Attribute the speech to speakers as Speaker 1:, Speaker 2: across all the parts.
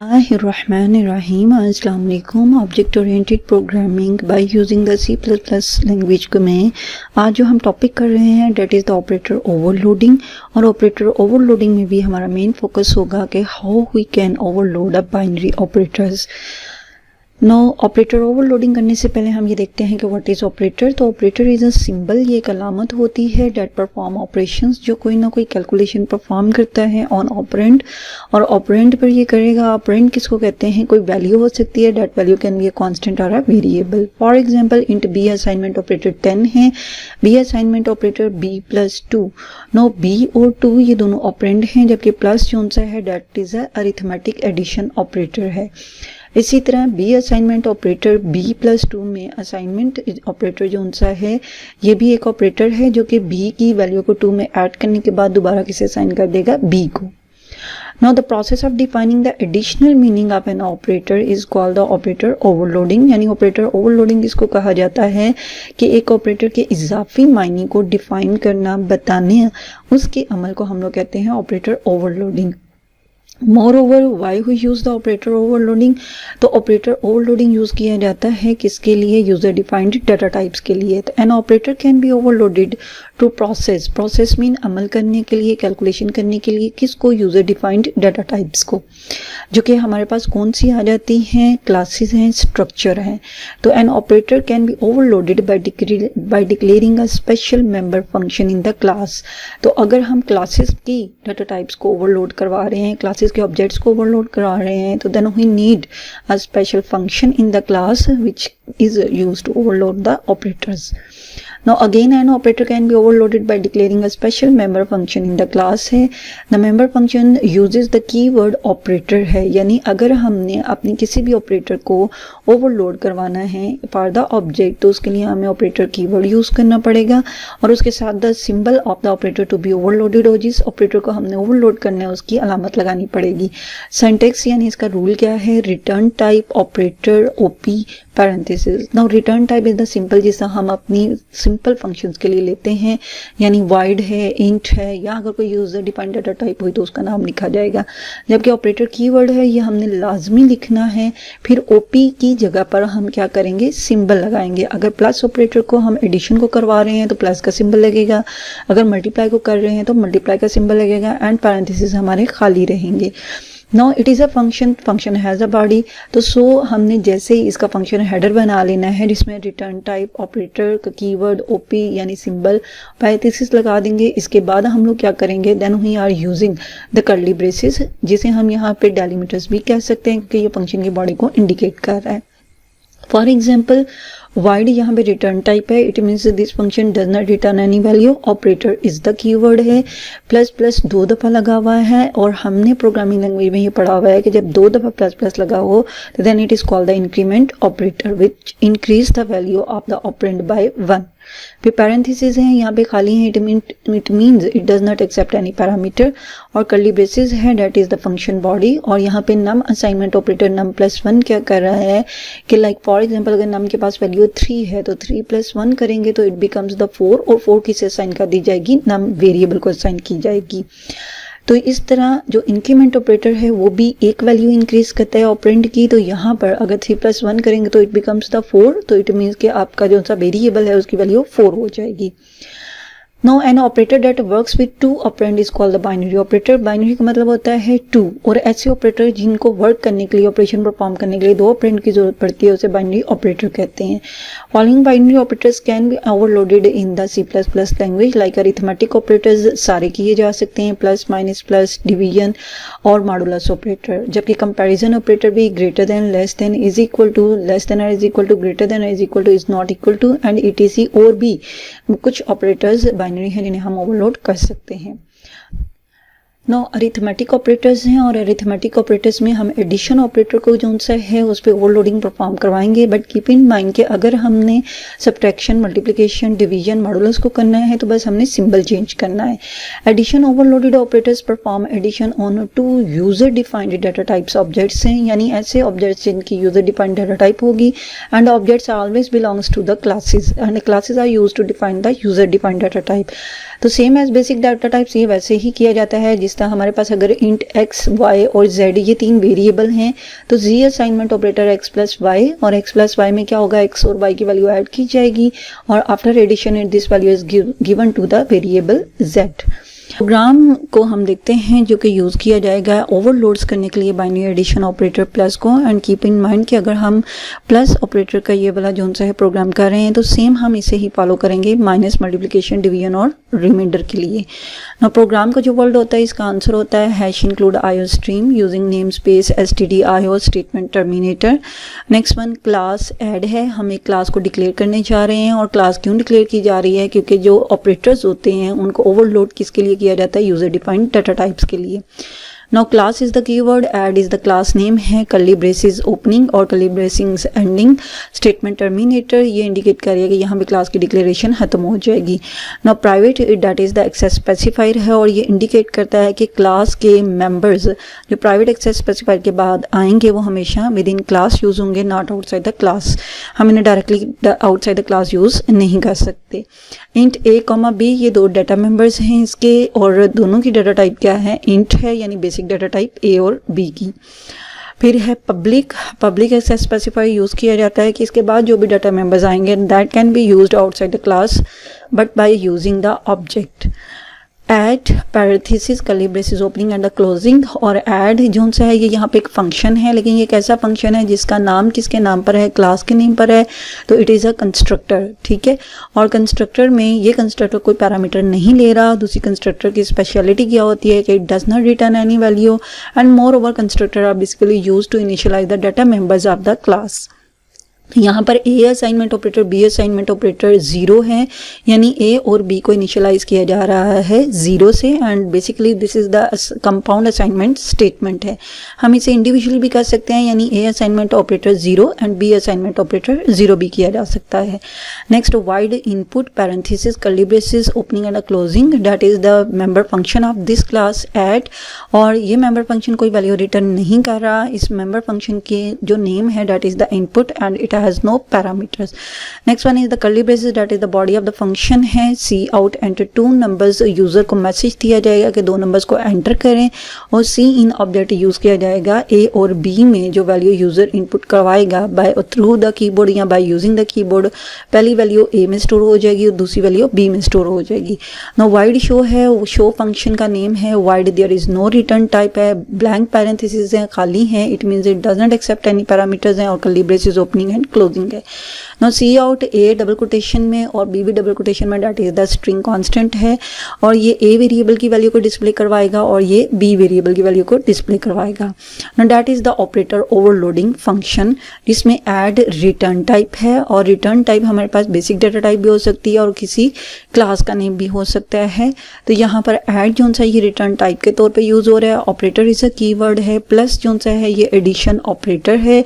Speaker 1: Bismillahirrahmanirrahim. अस्सलाम वालेकुम. Object oriented programming by using the C++ language में आज जो हम टॉपिक कर रहे हैं that is the operator overloading. और ऑपरेटर ओवरलोडिंग में भी हमारा मेन फोकस होगा कि how we can overload a binary operators. Now operator overloading करने से पहले हम ये देखते हैं कि व्हाट इज़ ऑपरेटर. तो ऑपरेटर इज़ अ सिंबल, ये एक अलामत होती है डेट परफॉर्म ऑपरेशंस, जो कोई ना कोई कैलकुलेशन परफॉर्म करता है ऑन ऑपरेंड. और ऑपरेंड पर ये करेगा. ऑपरेंड किसको कहते हैं? कोई वैल्यू हो सकती है, that value can be a constant और a variable. For example int B assignment operator 10 है, B assignment operator b+2. No b और 2 ये दोनों ऑपरेंड हैं, जबकि प्लस जो सा है that is a arithmetic addition operator है. इसी तरह बी असाइनमेंट ऑपरेटर b+2 में असाइनमेंट ऑपरेटर जो सा है ये भी एक ऑपरेटर है जो कि b की वैल्यू को 2 में ऐड करने के बाद दोबारा किसे असाइन कर देगा? b को. Now the process of defining the additional meaning of an operator is called the operator overloading. यानी ऑपरेटर ओवरलोडिंग इसको कहा जाता है कि एक ऑपरेटर के इजाफी मायने को डिफाइन करना, बताने, उसके अमल को हम लोग कहते हैं operator overloading. Moreover why we use the operator overloading. तो ऑपरेटर ओवरलोडिंग यूज़ किया जाता है किसके लिए? यूज़र डिफाइंड डाटा टाइप्स के लिए. तो an operator can be overloaded to process. Process mean अमल करने के लिए, कैलकुलेशन करने के लिए. किसको? यूज़र डिफाइंड डाटा टाइप्स को, जो कि हमारे पास कौन सी आ जाती हैं? क्लासेस हैं, स्ट्रक्चर हैं. तो an operator can be overloaded by declaring a special member function in the class. तो अगर हम क्लासेस की डाटा टाइप्स को ओवरलोड करवा रहे हैं, क्लासेस के ऑब्जेक्ट्स को ओवरलोड करा रहे हैं, तो then we need a special function in the class which is used to overload the operators. Now again an operator can be overloaded by declaring a special member function in the class है. The member function uses the keyword operator है, यानी अगर हमने अपनी किसी भी operator को overload करवाना है फॉर द ऑब्जेक्ट, तो उसके लिए हमें ऑपरेटर कीवर्ड यूज़ करना पड़ेगा और उसके साथ the symbol of the operator to be overloaded, और जिस ऑपरेटर को हमने ओवरलोड करना है उसकी अलामत लगानी पड़ेगी. सिंटैक्स यानी इसका रूल क्या है? Return type operator OP parenthesis. Now return type is the simple, जिसे हम अपनी सिंपल फंक्शंस के लिए लेते हैं, यानी वाइड है, इंट है, या अगर कोई यूजर डिफाइंड डाटा टाइप हुई तो उसका नाम लिखा जाएगा. जबकि ऑपरेटर कीवर्ड है, ये हमने लाजमी लिखना है. फिर ओपी की जगह पर हम क्या करेंगे? सिंबल लगाएंगे. अगर प्लस ऑपरेटर को हम एडिशन को करवा रहे हैं तो प्लस का सिंबल लगेगा, अगर मल्टीप्लाई को कर रहे हैं तो मल्टीप्लाई का सिंबल लगेगा, एंड पैरेंथेसिस हमारे खाली रहेंगे. Now it is a function has a body. तो सो हमने जैसे ही इसका फंक्शन हेडर बना लेना है जिसमें रिटर्न टाइप ऑपरेटर का कीवर्ड ओपी यानी सिंबल पैरेंथेसिस लगा देंगे. इसके बाद हम लोग क्या करेंगे? Then we are using the curly braces, जिसे हम यहाँ पे डेलिमीटर्स भी कह सकते हैं क्योंकि ये फंक्शन की बॉडी को इंडिकेट कर रहा है. फॉर एग्जाम्पल वाइड यहाँ पे रिटर्न टाइप है, it means this function does not return any value. Operator is the keyword है, प्लस प्लस 2 दफ़ा लगा हुआ है, और हमने प्रोग्रामिंग लैंग्वेज में ये पढ़ा हुआ है कि जब 2 दफ़ा प्लस प्लस लगा हो तो then it is called the increment operator which increase the value of the operand by 1. फिर पैरेंथेसिस हैं, यहाँ पे खाली हैं, it means it does not accept any parameter. और कर्ली ब्रेसेस है, that is the function body. और यहाँ पे नम असाइनमेंट ऑपरेटर num+1 क्या कर रहा है कि लाइक फॉर एग्जांपल अगर नम के पास वैल्यू 3 है तो 3+1 करेंगे तो इट बिकम्स द 4, और 4 किसे असाइन कर दी जाएगी? नम वेरिएबल को असाइन की जाएगी. तो इस तरह जो इंक्रीमेंट ऑपरेटर है वो भी एक वैल्यू इंक्रीज करता है ऑपरेंड की. तो यहाँ पर अगर 3+1 करेंगे तो इट बिकम्स द 4, तो इट मीन्स कि आपका जो सा वेरिएबल है उसकी वैल्यू 4 हो जाएगी. Now an operator that works with 2 operand is called the binary operator. Binary का मतलब होता है 2, और ऐसे ऑपरेटर जिनको वर्क करने के लिए, ऑपरेशन परफॉर्म करने के लिए 2 ऑपरेंड की जरूरत पड़ती है उसे बाइनरी ऑपरेटर कहते हैं. Following binary operators can be overloaded in the C++ language. Like arithmetic operators सारे किए जा सकते हैं, प्लस माइनस प्लस, डिवीजन और मॉडुलस ऑपरेटर. जबकि कंपैरिजन ऑपरेटर भी greater than, less than, is equal to, less than और is equal to, greater than और is equal to, is not equal to, and ETC और भी कुछ operators binary हैं जिन्हें हम ओवरलोड कर सकते हैं. नो अरिथमेटिक ऑपरेटर्स हैं, और अरिथमेटिक ऑपरेटर्स में हम एडिशन ऑपरेटर को जो सा है उस पर ओवरलोडिंग परफॉर्म करवाएंगे. बट कीप इन माइंड कि अगर हमने सब्ट्रैक्शन, मल्टीप्लिकेशन, डिवीजन, मॉडुलस को करना है तो बस हमने सिंबल चेंज करना है. Addition overloaded operators perform addition on 2 user defined data types objects हैं, यानी ऐसे ऑब्जेक्ट्स जिनकी यूजर डिफाइंड डाटा टाइप होगी. And objects always belongs to the classes, and classes are used to define the user defined data type. तो same as basic data types ये वैसे ही किया जाता है जिस तरह हमारे पास अगर इंट x, y और z ये 3 वेरिएबल हैं तो z assignment operator x plus Y, और x प्लस वाई में क्या होगा, x और y की वैल्यू ऐड की जाएगी और after addition this value is given to the variable z। Program को हम देखते हैं जो कि यूज़ किया जाएगा ओवरलोड्स करने के लिए बाइनरी एडिशन ऑपरेटर प्लस को। एंड कीप इन माइंड कि अगर हम प्लस ऑपरेटर का ये वाला जो सा है प्रोग्राम कर रहे हैं तो सेम हम इसे ही फॉलो करेंगे माइनस, मल्टीप्लिकेशन, डिवीजन और रिमाइंडर के लिए। ना प्रोग्राम का जो वर्ड होता है इसका आंसर होता है hash include IO stream using name space stdio statement terminator. Next one class add है, हम एक क्लास को डिक्लेयर करने जा रहे हैं और क्लास क्यों डिक्लेयर की जा रही है, क्योंकि जो ऑपरेटर्स होते हैं उनको ओवरलोड किसके लिए किया जाता है, यूजर डिफाइंड डाटा टाइप्स के लिए। Now class is the keyword, add is the class name है, कर्ली ब्रेसेस ओपनिंग और कर्ली ब्रेसिंग्स एंडिंग, स्टेटमेंट टर्मिनेटर ये इंडिकेट करेगा कि यहाँ पे क्लास की डिक्लेरेशन खत्म हो जाएगी। Now private that is the access specifier है और ये इंडिकेट करता है कि क्लास के मेंबर्स जो प्राइवेट एक्सेस स्पेसिफायर के बाद आएंगे वो हमेशा विद इन क्लास यूज होंगे, नॉट आउटसाइड द क्लास। हम इन्हें directly outside the class use नहीं कर सकते। इंट a, b ये दो डाटा मेंबर्स हैं इसके और दोनों की डाटा टाइप क्या है, इंट है यानी बेसिक डाटा टाइप a और b की। फिर है public, public access specifier use किया जाता है कि इसके बाद जो भी डाटा मेंबर्स आएंगे that can be used outside the class but by using the object. Add parenthesis curly braces opening and the closing, और ऐड जो सा है ये यहाँ पे एक फंक्शन है, लेकिन ये कैसा फंक्शन है जिसका नाम किसके नाम पर है, क्लास के नेम पर है, तो इट इज़ अ कंस्ट्रक्टर, ठीक है। और कंस्ट्रक्टर में ये कंस्ट्रक्टर कोई पैरामीटर नहीं ले रहा। दूसरी कंस्ट्रक्टर की स्पेशलिटी क्या होती है कि it does not return any value and moreover constructor are basically use to initialize the data members of the class. यहाँ पर A assignment operator, B assignment operator 0 है, यानी ए और बी को इनिशियलाइज किया जा रहा है 0 से and basically this is the compound assignment statement है। हम इसे इंडिविजुअली भी कर सकते हैं, यानी A assignment operator 0 and B assignment operator 0 भी किया जा सकता है। Next void input parenthesis curly braces opening and closing, that is the member function of this class add, और ये मेंबर फंक्शन कोई वैल्यू रिटर्न नहीं कर रहा। इस मेंबर फंक्शन के जो नेम है that is the input and it has no parameters. Next one is the curly braces, that is the body of the function है। C out enter 2 numbers, user को message दिया जाएगा कि 2 numbers को enter करें, और C इन object use किया जाएगा A और B में जो वैल्यू यूजर इनपुट करवाएगा बाय थ्रू द कीबोर्ड या बाय यूजिंग द कीबोर्ड, पहली वैल्यू A में स्टोर हो जाएगी और दूसरी वैल्यू B में स्टोर हो जाएगी। नाउ वाइड शो है, शो फंक्शन का नेम है void, there is no return type है, ब्लैंक पैरेंथेसिस है, खाली है, it means it does not accept any parameters हैं, और curly braces opening and closing है। Now C out A double quotation में और बी भी डबल कोटेशन में, that is the string constant है, और ये ए वेरिएबल की वैल्यू को डिस्प्ले करवाएगा और ये बी वेरिएबल की वैल्यू को डिस्प्ले करवाएगा। Now that is the operator overloading function, जिसमें ऐड रिटर्न टाइप है, और रिटर्न टाइप हमारे पास बेसिक डाटा टाइप भी हो सकती है और किसी क्लास का नेम भी हो सकता है। तो यहाँ पर ऐड जो सा ये रिटर्न टाइप के तौर पे यूज हो रहा है। ऑपरेटर इज अ कीवर्ड है, प्लस जो सा है ये एडिशन ऑपरेटर है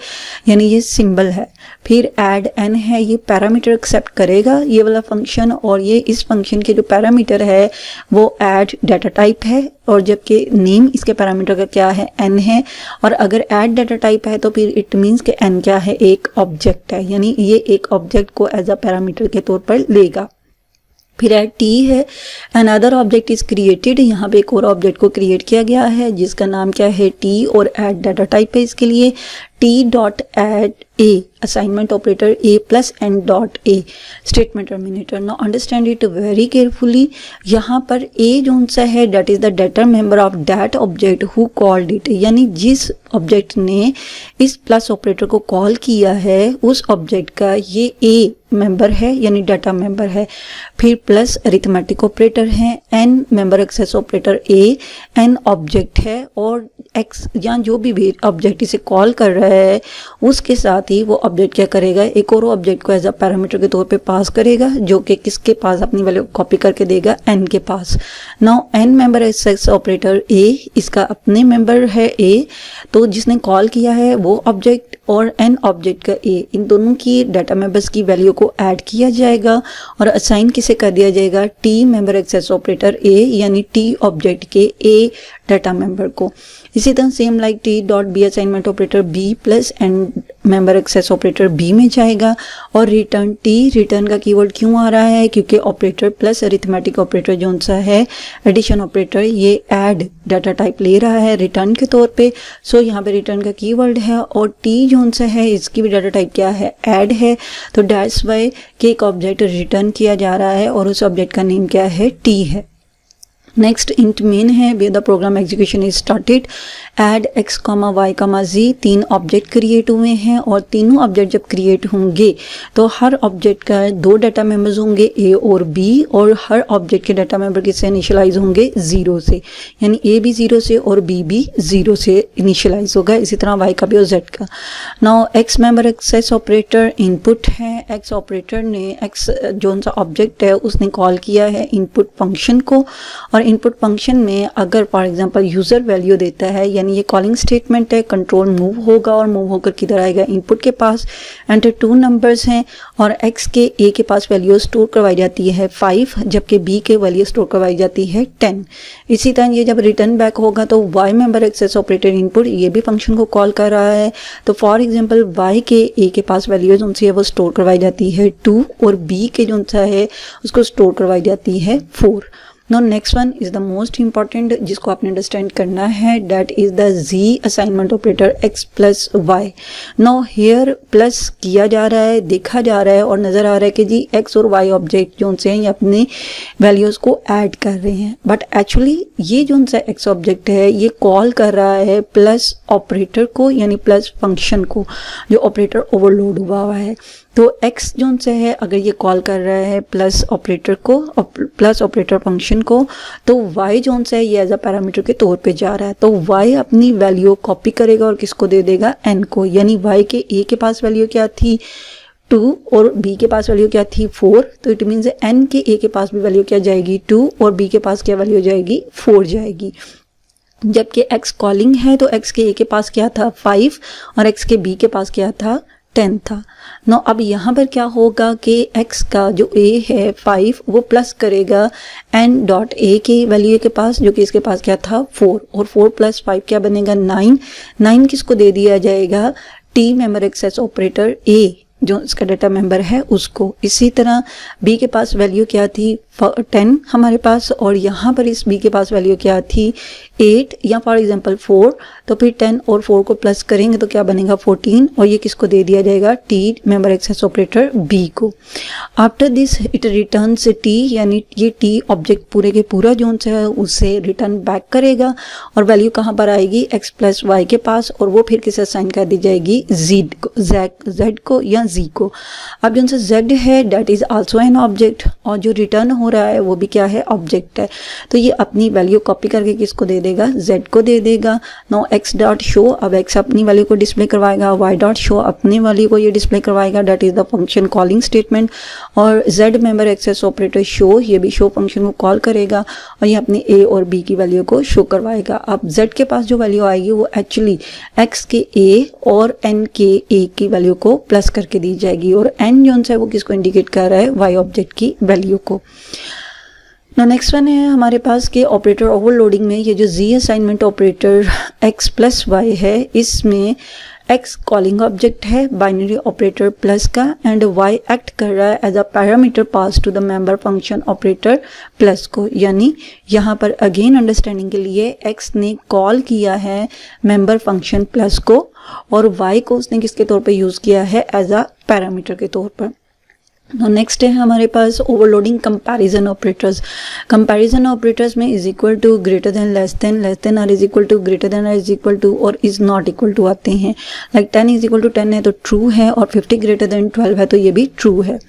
Speaker 1: यानी ये सिंबल है। फिर ऐड एन है, ये पैरामीटर एक्सेप्ट करेगा ये वाला फंक्शन, और ये इस फंक्शन के जो पैरामीटर है वो ऐड डाटा टाइप है, और जबकि नेम इसके पैरामीटर का क्या है, एन है, और अगर ऐड डाटा टाइप है तो फिर इट मीन्स कि एन क्या है, एक ऑब्जेक्ट है, यानी ये एक ऑब्जेक्ट को एज अ पैरामीटर के तौर पर लेगा। फिर ऐड टी है, अनदर ऑब्जेक्ट इज क्रिएटेड, यहाँ पे एक और ऑब्जेक्ट को क्रिएट किया गया है जिसका नाम क्या है, टी, और ऐड डाटा टाइप है इसके लिए T dot add A assignment operator A plus N dot A statement terminator. Now understand it very carefully. यहाँ पर ए जो सा है that is the data member of that object who called it, यानी जिस ऑब्जेक्ट ने इस plus operator को कॉल किया है उस ऑब्जेक्ट का ये ए मेंबर है यानी डाटा मेंबर है। फिर प्लस अरिथमेटिक ऑपरेटर है, an member access operator A, an object है, और एक्स या जो भी ऑब्जेक्ट इसे कॉल कर रहा है उसके साथ ही वो ऑब्जेक्ट क्या करेगा, एक और ऑब्जेक्ट को एज अ पैरामीटर के तौर पे पास करेगा जो कि किसके पास अपनी वैल्यू कॉपी करके देगा, एन के पास। Now n member access operator a, इसका अपने मेंबर है ए, तो जिसने कॉल किया है वो ऑब्जेक्ट और एन ऑब्जेक्ट का ए, इन दोनों की डाटा मेंबर्स की वैल्यू को ऐड किया जाएगा और असाइन किसे कर दिया जाएगा, T member access operator a यानी टी ऑब्जेक्ट के ए डाटा मेंबर को। इसी तरह same like T dot B assignment operator B plus N member access operator B में जाएगा और रिटर्न टी, रिटर्न का कीवर्ड क्यों आ रहा है, क्योंकि ऑपरेटर प्लस अरिथमेटिक ऑपरेटर जो सा है एडिशन ऑपरेटर ये ऐड डाटा टाइप ले रहा है रिटर्न के तौर पे। सो यहाँ पे रिटर्न का कीवर्ड है और टी जो सा है इसकी भी डाटा टाइप क्या है, ऐड है। तो दैट्स वाई कि एक ऑब्जेक्ट रिटर्न किया जा रहा है और उस ऑब्जेक्ट का नेम क्या है, टी है। नेक्स्ट इंट मेन है, where the program execution is started, add X comma Y comma Z, 3 object create हुए हैं और तीनों ऑब्जेक्ट जब क्रिएट होंगे तो हर ऑब्जेक्ट का 2 डाटा मेंबर्स होंगे ए और बी, और हर ऑब्जेक्ट के डाटा मेंबर किससे इनिशियलाइज होंगे, 0 से, यानी ए भी 0 से और बी भी 0 से इनिशियलाइज होगा। इसी तरह वाई का भी और जेड का। Now X member access operator input है, एक्स ऑपरेटर ने एक्स जो सा ऑब्जेक्ट है उसने कॉल किया है इनपुट फंक्शन को, और इनपुट फंक्शन में अगर फॉर एग्जांपल यूजर वैल्यू देता है, यानी ये कॉलिंग स्टेटमेंट है, कंट्रोल मूव होगा और मूव होकर किधर आएगा, इनपुट के पास। एंटर 2 नंबर्स हैं और एक्स के ए के पास वैल्यू स्टोर करवाई जाती है 5, जबकि बी के वैल्यू स्टोर करवाई जाती है 10। इसी तरह ये जब रिटर्न बैक होगा तो Y member access operator input ये भी फंक्शन को कॉल कर रहा है। तो फॉर एग्जाम्पल वाई के ए के पास वैल्यू जो सी है वो स्टोर करवाई जाती है 2 और बी के जो सा है उसको स्टोर करवाई जाती है 4। Now next one is the most important जिसको आपने अंडरस्टैंड करना है, that is the Z assignment operator x plus y। Now here plus किया जा रहा है, देखा जा रहा है और नज़र आ रहा है कि जी x और y ऑब्जेक्ट जो से हैं ये अपने वैल्यूज़ को ऐड कर रहे हैं, बट एक्चुअली ये जो सा x ऑब्जेक्ट है ये कॉल कर रहा है प्लस ऑपरेटर को, यानी प्लस फंक्शन को जो ऑपरेटर ओवरलोड हुआ है। तो x जो से है अगर ये कॉल कर रहा है प्लस ऑपरेटर को, प्लस ऑपरेटर फंक्शन को, तो y जो से है ये एज अ पैरामीटर के तौर पे जा रहा है। तो y अपनी वैल्यू कॉपी करेगा और किसको दे देगा, n को, यानी y के a के पास वैल्यू क्या थी 2 और b के पास वैल्यू क्या थी 4, तो इट मीन्स n के a के पास भी वैल्यू क्या जाएगी 2 और b के पास क्या वैल्यू जाएगी 4 जाएगी। जबकि x कॉलिंग है तो x के a के पास क्या था 5 और x के b के पास क्या था 10 था। नो अब यहाँ पर क्या होगा कि x का जो a है 5 वो प्लस करेगा n डॉट a के वैल्यू के पास जो कि इसके पास क्या था 4, और 4 प्लस 5 क्या बनेगा 9। 9 किसको दे दिया जाएगा, t member access operator a जो इसका डाटा मेंबर है उसको। इसी तरह b के पास वैल्यू क्या थी 10 हमारे पास, और यहाँ पर इस b के पास वैल्यू क्या थी 8 या फॉर एग्जांपल 4, तो फिर 10 और 4 को प्लस करेंगे तो क्या बनेगा 14, और ये किसको दे दिया जाएगा t member access operator b को। After this it returns t, यानी ये t ऑब्जेक्ट पूरे के पूरा जो है उसे रिटर्न बैक करेगा और वैल्यू कहाँ पर आएगी x प्लस वाई के पास, और वो फिर किसे असाइन कर दी जाएगी z को या z को। अब जो z है that is also an object, और जो रिटर्न हो रहा है वो भी क्या है, ऑब्जेक्ट है। तो ये अपनी वैल्यू कॉपी करके किसको दे देगा, z को दे देगा। नो x डॉट शो, अब x अपनी वैल्यू को डिस्प्ले करवाएगा, y डॉट शो अपनी वैल्यू को ये डिस्प्ले करवाएगा, that is the function calling statement. और z member access operator show, ये भी शो फंक्शन को कॉल करेगा और ये अपनी a और b की वैल्यू को शो करवाएगा। अब z के पास जो वैल्यू आएगी वो एक्चुअली x के a और n के a की वैल्यू को प्लस करके दी जाएगी, और n जो है वो किसको इंडिकेट कर रहा है, y ऑब्जेक्ट की वैल्यू को। नो नेक्स्ट वन है हमारे पास के ऑपरेटर ओवरलोडिंग में ये जो z assignment operator x plus y है, इसमें x कॉलिंग ऑब्जेक्ट है बाइनरी ऑपरेटर प्लस का, एंड y एक्ट कर रहा है as a parameter pass to the member function operator plus को। यानी यहाँ पर अगेन अंडरस्टैंडिंग के लिए x ने कॉल किया है मेंबर फंक्शन प्लस को और y को उसने किसके तौर पे यूज़ किया है, एज अ पैरामीटर के तौर पर। नेक्स्ट है हमारे पास overloading comparison operators. Comparison operators में is equal to, greater than, less than or is equal to, greater than or is equal to और इज नॉट इक्वल टू आते हैं। लाइक 10 इज इक्वल टू 10 है तो true है, और 50 greater than 12 है तो ये भी ट्रू है।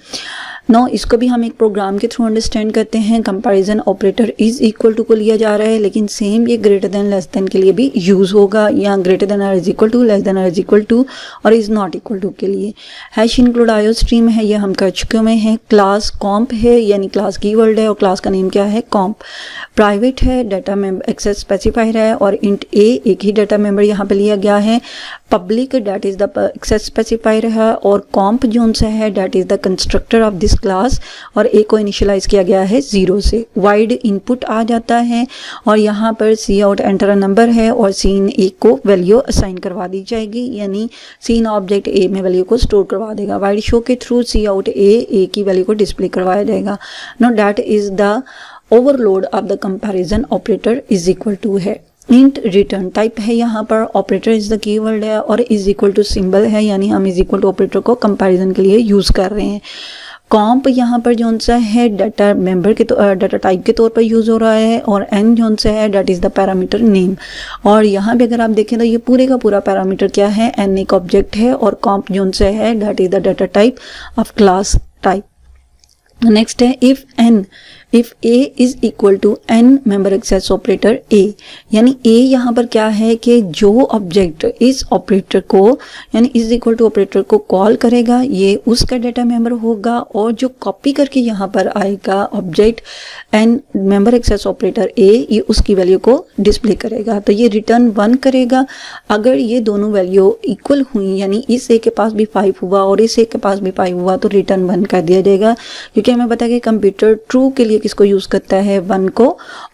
Speaker 1: नो इसको भी हम एक प्रोग्राम के थ्रू अंडरस्टैंड करते हैं। Comparison operator is equal to को लिया जा रहा है, लेकिन सेम ये ग्रेटर देन लेस देन के लिए भी यूज़ होगा, या greater than or is equal to, less than or is equal to और इज नॉट इक्वल टू के लिए। हैश इंक्लूड आयो स्ट्रीम है, ये हम कर चुके हुए हैं। क्लास कॉम्प है, यानी क्लास कीवर्ड है और क्लास का नेम क्या है, कॉम्प। प्राइवेट है, डाटा मेंबर एक्सेस स्पेसिफायर है, और इंट ए एक ही डाटा मेंबर यहाँ पे लिया गया है। Public that is the access specifier है, और कॉम्प जो सा है that is the constructor of this class, और ए को इनिशियलाइज किया गया है 0 से। वाइड इनपुट आ जाता है और यहाँ पर सी आउट एंटर अ नंबर है और सीन ए को वैल्यू असाइन करवा दी जाएगी, यानी सीन ऑब्जेक्ट ए में वैल्यू को स्टोर करवा देगा। वाइड शो के थ्रू सी आउट ए की वैल्यू को डिस्प्ले करवाया जाएगा। Now that is the overload of the comparison operator is equal to है इंट रिटर्न टाइप है, यहाँ पर ऑपरेटर इज द कीवर्ड है और इज इक्वल टू सिंबल है, यानी हम इज इक्वल टू ऑपरेटर को कंपैरिजन के लिए यूज कर रहे हैं। कॉम्प यहाँ पर जो सा है डाटा मेंबर के डाटा टाइप के तौर पर यूज़ हो रहा है, और एन जो सा है that is the parameter name. और यहाँ पे अगर आप देखें तो ये पूरे का पूरा पैरामीटर क्या है, एन एक ऑब्जेक्ट है, और कॉम्प जो सा है that is the data type of class type. Next है if a is equal to n member access operator a, यानी ए यहाँ पर क्या है कि जो ऑब्जेक्ट इस ऑपरेटर को यानी इज इक्वल टू ऑपरेटर को कॉल करेगा ये उसका डाटा मेंबर होगा, और जो कॉपी करके यहाँ पर आएगा object n member access operator a, ये उसकी वैल्यू को डिस्प्ले करेगा। तो ये रिटर्न 1 करेगा अगर ये दोनों वैल्यू इक्वल हुई, यानी इस ए के पास भी 5 हुआ और इस ए के पास भी 5 हुआ तो रिटर्न 1 कर दिया जाएगा, क्योंकि हमें पता है कि कंप्यूटर ट्रू के लिए किसको यूज करता है 1 को,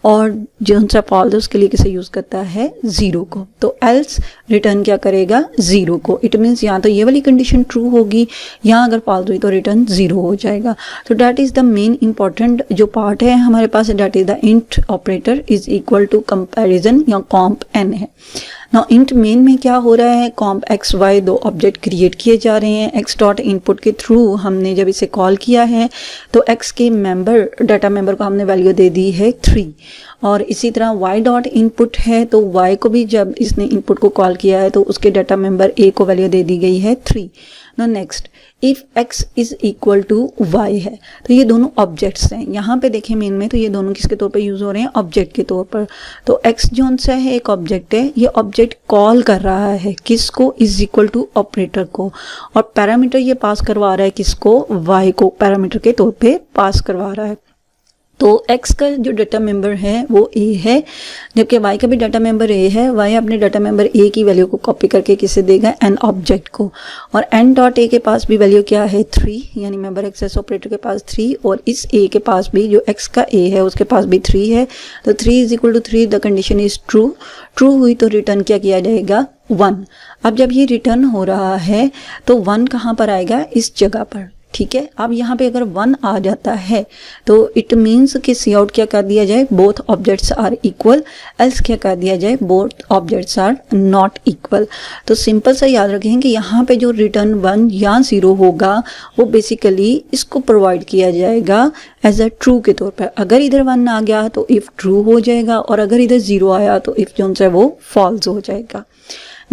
Speaker 1: और जो सा फॉल्स उसके लिए किसे यूज करता है 0 को। तो एल्स रिटर्न क्या करेगा 0 को। इट मीन्स यहाँ तो ये वाली कंडीशन ट्रू होगी, यहाँ अगर फॉल्स हुई तो रिटर्न 0 हो जाएगा। तो that is the main important जो पार्ट है हमारे पास, that is the int operator is equal to comparison या कॉम्प एन है। नाउ इंट मेन में क्या हो रहा है, कॉम्प एक्स वाई दो ऑब्जेक्ट क्रिएट किए जा रहे हैं। एक्स डॉट इनपुट के थ्रू हमने जब इसे कॉल किया है तो एक्स के मेंबर डाटा मेंबर को हमने वैल्यू दे दी है 3, और इसी तरह वाई डॉट इनपुट है तो वाई को भी जब इसने इनपुट को कॉल किया है तो उसके डाटा मेंबर ए को वैल्यू दे दी गई है 3। Now next if x is equal to y है, तो ये दोनों ऑब्जेक्ट्स हैं। यहाँ पे देखें मेन में तो ये दोनों किसके तौर पे यूज हो रहे हैं, ऑब्जेक्ट के तौर पर। तो एक्स जोन सा है एक ऑब्जेक्ट है, ये ऑब्जेक्ट कॉल कर रहा है किसको, इज इक्वल टू ऑपरेटर को, और पैरामीटर ये पास करवा रहा है किसको, वाई को पैरामीटर के तौर पे पास करवा रहा है। तो x का जो डाटा मेंबर है वो a है, जबकि y का भी डाटा मेंबर a है। y अपने डाटा मेंबर a की वैल्यू को कॉपी करके किसे देगा, n ऑब्जेक्ट को, और n डॉट a के पास भी वैल्यू क्या है 3, यानी मेंबर एक्सेस ऑपरेटर के पास 3, और इस a के पास भी जो x का a है उसके पास भी 3 है। तो 3 is equal to 3 the condition is true हुई तो रिटर्न क्या किया जाएगा 1। अब जब ये रिटर्न हो रहा है तो 1 कहाँ पर आएगा, इस जगह पर, ठीक है। अब यहाँ पे अगर 1 आ जाता है तो इट मीन्स कि सी आउट क्या कर दिया जाए, both objects are equal, else क्या कर दिया जाए, both objects are not equal. तो सिंपल सा याद रखें कि यहाँ पे जो रिटर्न 1 या 0 होगा वो बेसिकली इसको प्रोवाइड किया जाएगा एज अ ट्रू के तौर पर। अगर इधर 1 आ गया तो इफ ट्रू हो जाएगा, और अगर इधर 0 आया तो इफ जो है वो फॉल्स हो जाएगा।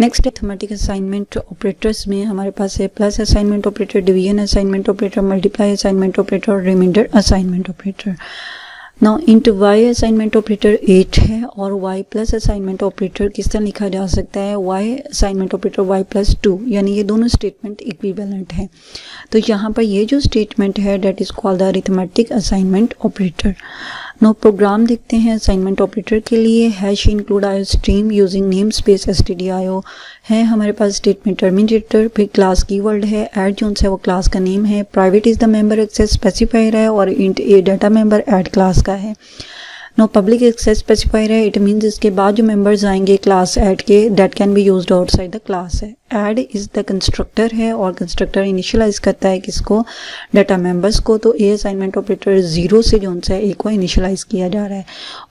Speaker 1: नेक्स्ट मैथमेटिक असाइनमेंट ऑपरेटर्स में हमारे पास है plus assignment operator, division assignment operator, multiply assignment operator और reminder assignment operator. Now into y assignment operator 8 है, और वाई प्लस असाइनमेंट ऑपरेटर किस तरह लिखा जा सकता है, y assignment operator y plus 2, यानी ये दोनों स्टेटमेंट इक्विवेलेंट है। तो यहाँ पर ये जो स्टेटमेंट है that is called the arithmetic assignment operator. Now program देखते हैं असाइनमेंट ऑपरेटर के लिए। Hash include io stream using name space stdio है हमारे पास स्टेटमेंट टर्मिनेटर, फिर क्लास कीवर्ड है, ऐड जो है वो क्लास का नेम है, private is the member access specifier है, और int a data member add class का है। नो पब्लिक एक्सेस स्पेसिफायर है, इट मीन्स इसके बाद जो मेंबर्स आएंगे क्लास ऐड के that can be used outside the class है। ऐड इज द कंस्ट्रक्टर है, और कंस्ट्रक्टर इनिशियलाइज करता है किसको, डाटा मेंबर्स को। तो ए असाइनमेंट ऑपरेटर 0 से जो है ए को इनिशियलाइज किया जा रहा है।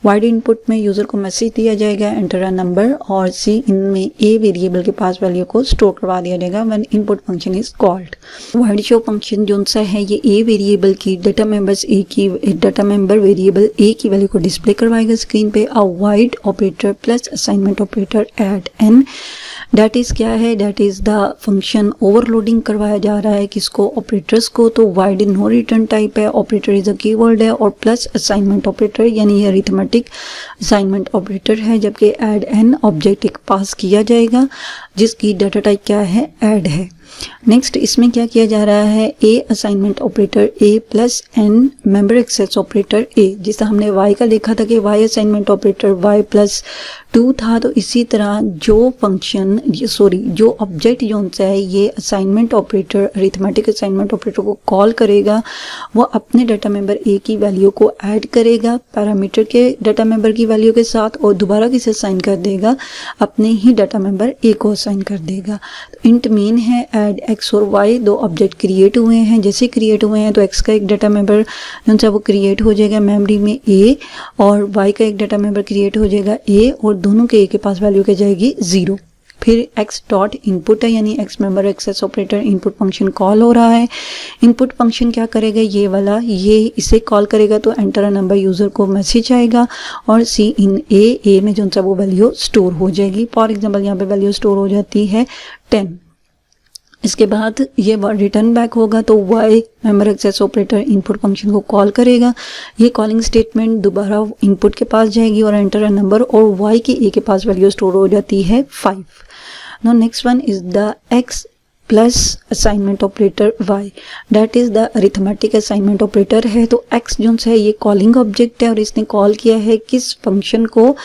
Speaker 1: वाइड इनपुट में यूजर को मैसेज दिया जाएगा एंटर अ नंबर, और सी इनमें ए वेरिएबल के पास वैल्यू को स्टोर करवा दिया जाएगा when input function is called. Wide show function जो है ये ए वेरिएबल की डाटा मेंबर्स ए की डाटा मेंबर वेरिएबल ए की वैल्यू को डिस्प्ले करवाएगा स्क्रीन पे। A wide operator plus assignment operator add N, that is क्या है, that is the function overloading करवाया जा रहा है किसको, ऑपरेटर्स को। तो वाइड नो रिटर्न टाइप है, ऑपरेटर इज अ कीवर्ड है, और प्लस असाइनमेंट ऑपरेटर यानी ये अरिथमेटिक असाइनमेंट ऑपरेटर है, जबकि ऐड एन ऑब्जेक्ट एक पास किया जाएगा जिसकी डाटा टाइप क्या है, ऐड है। नेक्स्ट इसमें क्या किया जा रहा है, a assignment operator A plus N member access operator a, जिससे हमने वाई का देखा था कि y assignment operator y plus 2 था। तो इसी तरह जो फंक्शन जो ऑब्जेक्ट जो सा है ये assignment operator arithmetic assignment operator को कॉल करेगा, वो अपने डाटा मेंबर ए की वैल्यू को ऐड करेगा पैरामीटर के डाटा मेंबर की वैल्यू के साथ और दोबारा किसे असाइन कर देगा, अपने ही डाटा मेंबर ए को असाइन कर देगा। तो इंट मेन है ऐड एक्स और वाई, दो ऑब्जेक्ट क्रिएट हुए हैं, जैसे क्रिएट हुए हैं तो एक्स का एक डाटा मेंबर जो सा वो क्रिएट हो जाएगा मेमोरी में ए और वाई का एक डाटा मेंबर क्रिएट हो जाएगा ए और दोनों के ए के पास वैल्यू क्या जाएगी 0। फिर x डॉट इनपुट है यानी x member access operator input function call हो रहा है। इनपुट फंक्शन क्या करेगा, ये वाला ये इसे कॉल करेगा तो एंटर अ नंबर यूज़र को मैसेज आएगा और सी इन ए में जो सा वो वैल्यू स्टोर हो जाएगी। फॉर एग्जांपल यहाँ पे वैल्यू स्टोर हो जाती है 10। इसके बाद ये रिटर्न बैक होगा तो y member access operator input function को कॉल करेगा। ये कॉलिंग स्टेटमेंट दोबारा इनपुट के पास जाएगी और एंटर अ नंबर और y के a के पास वैल्यू स्टोर हो जाती है 5। Now next one is the x plus assignment operator y, that is the arithmetic assignment operator है। तो x जो है ये कॉलिंग ऑब्जेक्ट है और इसने कॉल किया है किस फंक्शन को,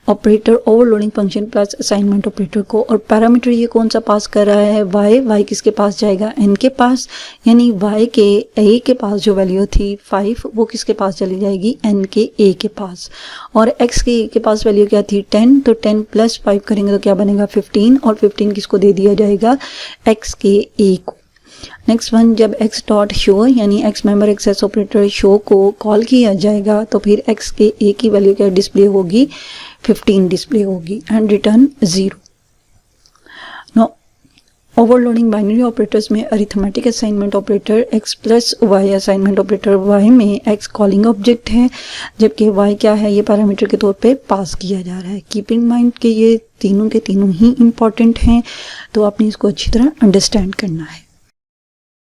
Speaker 1: operator overloading function plus assignment operator को। और पैरामीटर ये कौन सा पास कर रहा है, y किसके पास जाएगा n के पास, यानी y के a के पास जो वैल्यू थी 5 वो किसके पास चली जाएगी n के a के पास। और x के a के पास वैल्यू क्या थी 10, तो 10 प्लस 5 करेंगे तो क्या बनेगा 15 और 15 किसको दे दिया जाएगा x के a को। नेक्स्ट वन जब x डॉट शो यानी x member access operator show को कॉल किया जाएगा तो फिर x के a की वैल्यू क्या डिस्प्ले होगी 15 डिस्प्ले होगी and return 0। No overloading binary operators में arithmetic assignment operator x plus y assignment operator y में x कॉलिंग ऑब्जेक्ट है जबकि y क्या है ये पैरामीटर के तौर पे पास किया जा रहा है। कीप इन माइंड कि ये तीनों के तीनों ही इम्पॉर्टेंट हैं तो आपने इसको अच्छी तरह अंडरस्टैंड करना है।